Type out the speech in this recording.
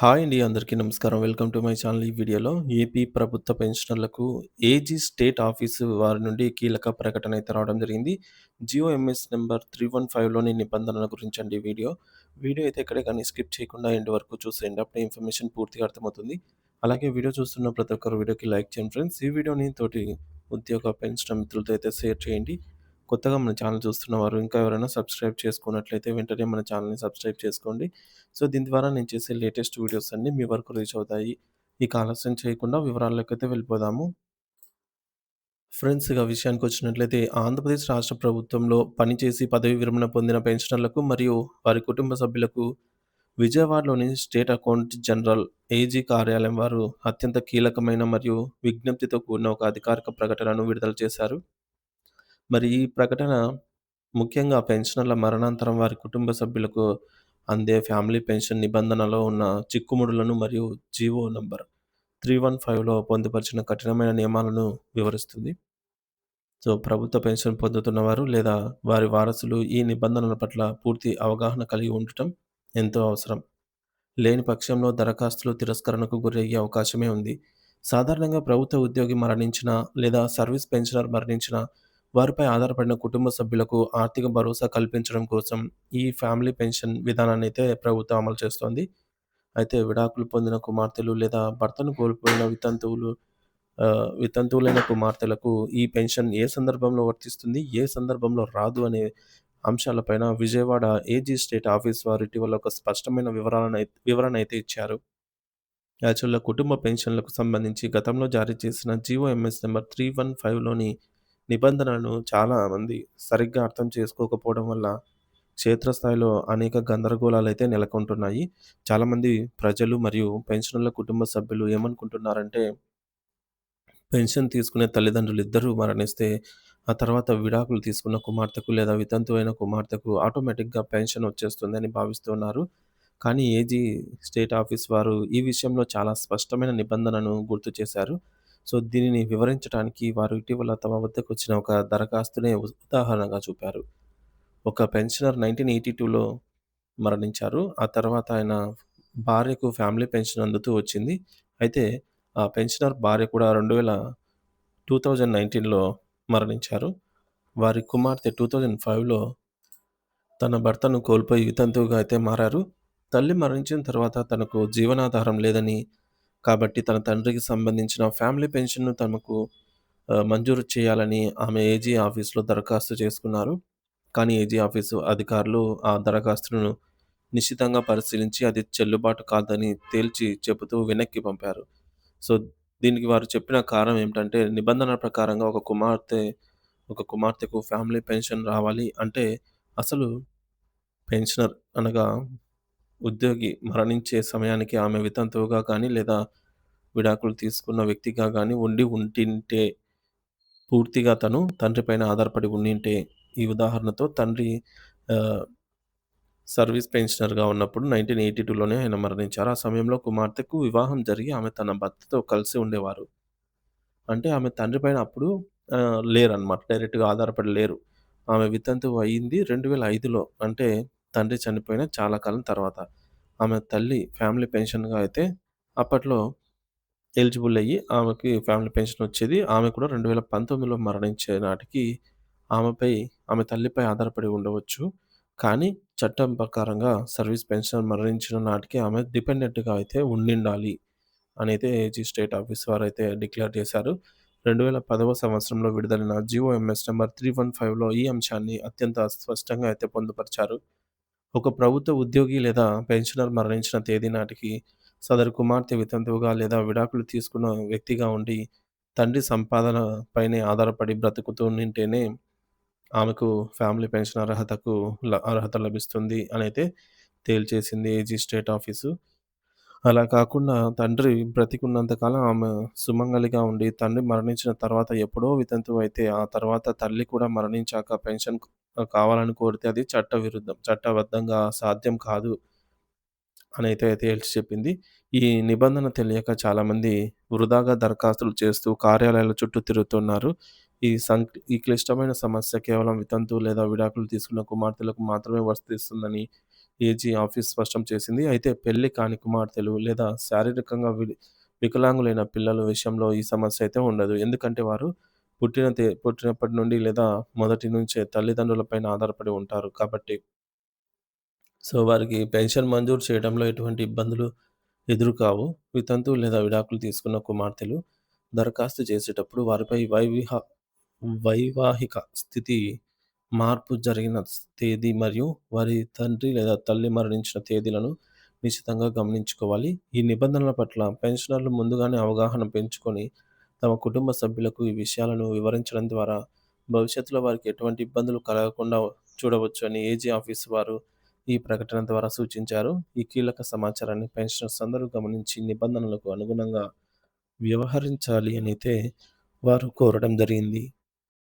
Hi అండి. అందరికీ నమస్కారం. Welcome to my channel. ఈ వీడియోలో ఏపీ ప్రభుత్వ పెన్షనర్లకు ఏజీ స్టేట్ ఆఫీసు వారి నుండి కీలక ప్రకటన అయితే రావడం జరిగింది. జియోఎంఎస్ నంబర్ 315లోని నిబంధనల గురించండి ఈ వీడియో. వీడియో అయితే ఎక్కడ గాని స్కిప్ చేయకుండా ఎండ్ వరకు చూసేయండి. అప్పుడే ఇన్ఫర్మేషన్ పూర్తిగా అర్థమవుతుంది. అలాగే వీడియో చూస్తున్న ప్రతి ఒక్కరు వీడియోకి లైక్ చేయండి ఫ్రెండ్స్. ఈ వీడియోని తోటి ఉద్యోగ పెన్షనర్ మిత్రులతో అయితే షేర్ చేయండి. కొత్తగా మన ఛానల్ చూస్తున్నవారు ఇంకా ఎవరైనా సబ్స్క్రైబ్ చేసుకున్నట్లయితే వెంటనే మన ఛానల్‌ని సబ్స్క్రైబ్ చేసుకోండి. సో, దీని ద్వారా నేను చేసే లేటెస్ట్ వీడియోస్ అన్నీ మీ వరకు రీచ్ అవుతాయి. ఇక ఆలస్యం చేయకుండా వివరాల్లోకైతే వెళ్ళిపోదాము. ఫ్రెండ్స్ ఇక విషయానికొచ్చినట్లయితే ఆంధ్రప్రదేశ్ రాష్ట్ర ప్రభుత్వంలో పనిచేసి పదవీ విరమణ పొందిన పెన్షనర్లకు మరియు వారి కుటుంబ సభ్యులకు విజయవాడలోని స్టేట్ అకౌంట్ జనరల్ ఏజీ కార్యాలయం వారు అత్యంత కీలకమైన మరియు విజ్ఞప్తితో కూడిన ఒక అధికారిక ప్రకటనను విడుదల చేశారు. మరి ఈ ప్రకటన ముఖ్యంగా పెన్షనర్ల మరణాంతరం వారి కుటుంబ సభ్యులకు అందే ఫ్యామిలీ పెన్షన్ నిబంధనలో ఉన్న చిక్కుముడులను మరియు జీవో నంబర్ 315లో పొందుపరిచిన కఠినమైన నియమాలను వివరిస్తుంది. సో, ప్రభుత్వ పెన్షన్ పొందుతున్నవారు లేదా వారి వారసులు ఈ నిబంధనల పట్ల పూర్తి అవగాహన కలిగి ఉండటం ఎంతో అవసరం. లేని పక్షంలో దరఖాస్తులు తిరస్కరణకు గురయ్యే అవకాశమే ఉంది. సాధారణంగా ప్రభుత్వ ఉద్యోగి మరణించినా లేదా సర్వీస్ పెన్షనర్ మరణించినా వారిపై ఆధారపడిన కుటుంబ సభ్యులకు ఆర్థిక భరోసా కల్పించడం కోసం ఈ ఫ్యామిలీ పెన్షన్ విధానాన్నయితే ప్రభుత్వం అమలు చేస్తోంది. అయితే విడాకులు పొందిన కుమార్తెలు లేదా భర్తను కోల్పోయిన వితంతువులైన కుమార్తెలకు ఈ పెన్షన్ ఏ సందర్భంలో వర్తిస్తుంది, ఏ సందర్భంలో రాదు అనే అంశాలపైన విజయవాడ ఏజీ స్టేట్ ఆఫీస్ వారు ఇటీవల ఒక స్పష్టమైన వివరణ అయితే ఇచ్చారు. యాక్చువల్‌గా కుటుంబ పెన్షన్‌లకు సంబంధించి గతంలో జారీ చేసిన జీవోఎంఎస్ నంబర్ 315లోని నిబంధనలను చాలామంది సరిగ్గా అర్థం చేసుకోకపోవడం వల్ల క్షేత్రస్థాయిలో అనేక గందరగోళాలైతే నెలకొంటున్నాయి. చాలామంది ప్రజలు మరియు పెన్షనర్ల కుటుంబ సభ్యులు ఏమనుకుంటున్నారంటే పెన్షన్ తీసుకునే తల్లిదండ్రులు ఇద్దరూ మరణిస్తే, ఆ తర్వాత విడాకులు తీసుకున్న కుమార్తెకు లేదా వితంతువు అయిన కుమార్తెకు ఆటోమేటిక్‌గా పెన్షన్ వచ్చేస్తుందని భావిస్తున్నారు. కానీ ఏజీ స్టేట్ ఆఫీస్ వారు ఈ విషయంలో చాలా స్పష్టమైన నిబంధనను గుర్తు చేశారు. సో, దీనిని వివరించడానికి వారు ఇటీవల తమ వద్దకొచ్చిన ఒక దరఖాస్తునే ఉదాహరణగా చూపారు. ఒక పెన్షనర్ 1982లో మరణించారు. ఆ తర్వాత ఆయన భార్యకు ఫ్యామిలీ పెన్షన్ అందుతూ వచ్చింది. అయితే ఆ పెన్షనర్ భార్య కూడా 2019లో మరణించారు. వారి కుమార్తె 2005లో తన భర్తను కోల్పోయి వితంతువుగా అయితే మారారు. తల్లి మరణించిన తర్వాత తనకు జీవనాధారం లేదని, కాబట్టి తన తండ్రికి సంబంధించిన ఫ్యామిలీ పెన్షన్‌ను తమకు మంజూరు చేయాలని ఆమె ఏజీ ఆఫీస్‌లో దరఖాస్తు చేసుకున్నారు. కానీ ఏజీ ఆఫీసు అధికారులు ఆ దరఖాస్తును నిశితంగా పరిశీలించి అది చెల్లుబాటు కాదని తేల్చి చెబుతూ వెనక్కి పంపారు. సో, దీనికి వారు చెప్పిన కారణం ఏమిటంటే నిబంధనల ప్రకారంగా ఒక కుమార్తెకు ఫ్యామిలీ పెన్షన్ రావాలి అంటే అసలు పెన్షనర్ అనగా ఉద్యోగి మరణించే సమయానికి ఆమె వితంతువుగా కానీ లేదా విడాకులు తీసుకున్న వ్యక్తిగా గానీ ఉండింటే పూర్తిగా తను తండ్రి పైన ఆధారపడి ఉండింటే ఈ ఉదాహరణతో తండ్రి ఆహ్, సర్వీస్ పెన్షనర్‌గా ఉన్నప్పుడు 1982లోనే ఆయన మరణించారు. ఆ సమయంలో కుమార్తెకు వివాహం జరిగి ఆమె తన భర్తతో కలిసి ఉండేవారు. అంటే ఆమె తండ్రి పైన అప్పుడు లేరనమాట. డైరెక్ట్‌గా ఆధారపడి లేరు. ఆమె వితంతువు అయింది 2005లో అంటే తండ్రి చనిపోయిన చాలా కాలం తర్వాత. ఆమె తల్లి ఫ్యామిలీ పెన్షన్‌గా అయితే అప్పట్లో ఎలిజిబుల్ అయ్యి ఆమెకి ఫ్యామిలీ పెన్షన్ వచ్చేది. ఆమె కూడా 2019లో మరణించే నాటికి ఆమెపై ఆమె తల్లిపై ఆధారపడి ఉండవచ్చు. కానీ చట్టం ప్రకారంగా సర్వీస్ పెన్షనర్ మరణించిన నాటికి ఆమె డిపెండెంట్‌గా అయితే ఉండిండాలి అనైతే ఏజీ స్టేట్ ఆఫీస్ వారైతే డిక్లేర్ చేశారు. 2010వ సంవత్సరంలో విడుదలైన జీవోఎంఎస్ నంబర్ 315లో ఈ అంశాన్ని అత్యంత స్పష్టంగా అయితే పొందుపరిచారు. ఒక ప్రభుత్వ ఉద్యోగి లేదా పెన్షనర్ మరణించిన తేదీ నాటికి సదరు కుమార్తె వితంతువుగా లేదా విడాకులు తీసుకున్న వ్యక్తిగా ఉండి తండ్రి సంపాదన పైనే ఆధారపడి బ్రతుకుతుండింటేనే ఆమెకు ఫ్యామిలీ పెన్షన్ అర్హత లభిస్తుంది అనైతే తేల్చేసింది ఏజీ స్టేట్ ఆఫీసు. అలా కాకుండా తండ్రి బ్రతికున్నంత కాలం ఆమె సుమంగళిగా ఉండి, తండ్రి మరణించిన తర్వాత ఎప్పుడో వితంతువైతే, ఆ తర్వాత తల్లి కూడా మరణించాక పెన్షన్ కావాలని కోరితే అది చట్టవిరుద్ధం. చట్టబద్ధంగా సాధ్యం కాదు అనైతే తేల్చి చెప్పింది. ఈ నిబంధన తెలియక చాలామంది వృధాగా దరఖాస్తులు చేస్తూ కార్యాలయాల చుట్టూ తిరుగుతున్నారు. ఈ క్లిష్టమైన సమస్య కేవలం వితంతువు లేదా విడాకులు తీసుకున్న కుమార్తెలకు మాత్రమే వర్తిస్తుందని ఏజీ ఆఫీస్ స్పష్టం చేసింది. అయితే పెళ్లి కాని కుమార్తెలు లేదా శారీరకంగా వికలాంగులైన పిల్లల విషయంలో ఈ సమస్య అయితే ఉండదు. ఎందుకంటే వారు పుట్టినప్పటి నుండి లేదా మొదటి నుంచే తల్లిదండ్రుల పైన ఆధారపడి ఉంటారు కాబట్టి. వారికి పెన్షన్ మంజూరు చేయడంలో ఎటువంటి ఇబ్బందులు ఎదురుకావు. వితంతువు లేదా విడాకులు తీసుకున్న కుమార్తెలు దరఖాస్తు చేసేటప్పుడు వారిపై వైవాహిక స్థితి మార్పు జరిగిన తేదీ మరియు వారి తండ్రి లేదా తల్లి మరణించిన తేదీలను నిశితంగా గమనించుకోవాలి. ఈ నిబంధనల పట్ల పెన్షనర్లు ముందుగానే అవగాహన పెంచుకొని తమ కుటుంబ సభ్యులకు ఈ విషయాలను వివరించడం ద్వారా భవిష్యత్తులో వారికి ఎటువంటి ఇబ్బందులు కలగకుండా చూడవచ్చు అని ఏజీ ఆఫీస్ వారు ఈ ప్రకటన ద్వారా సూచించారు. ఈ కీలక సమాచారాన్ని పెన్షనర్స్ అందరూ గమనించి నిబంధనలకు అనుగుణంగా వ్యవహరించాలి అనైతే వారు కోరడం జరిగింది.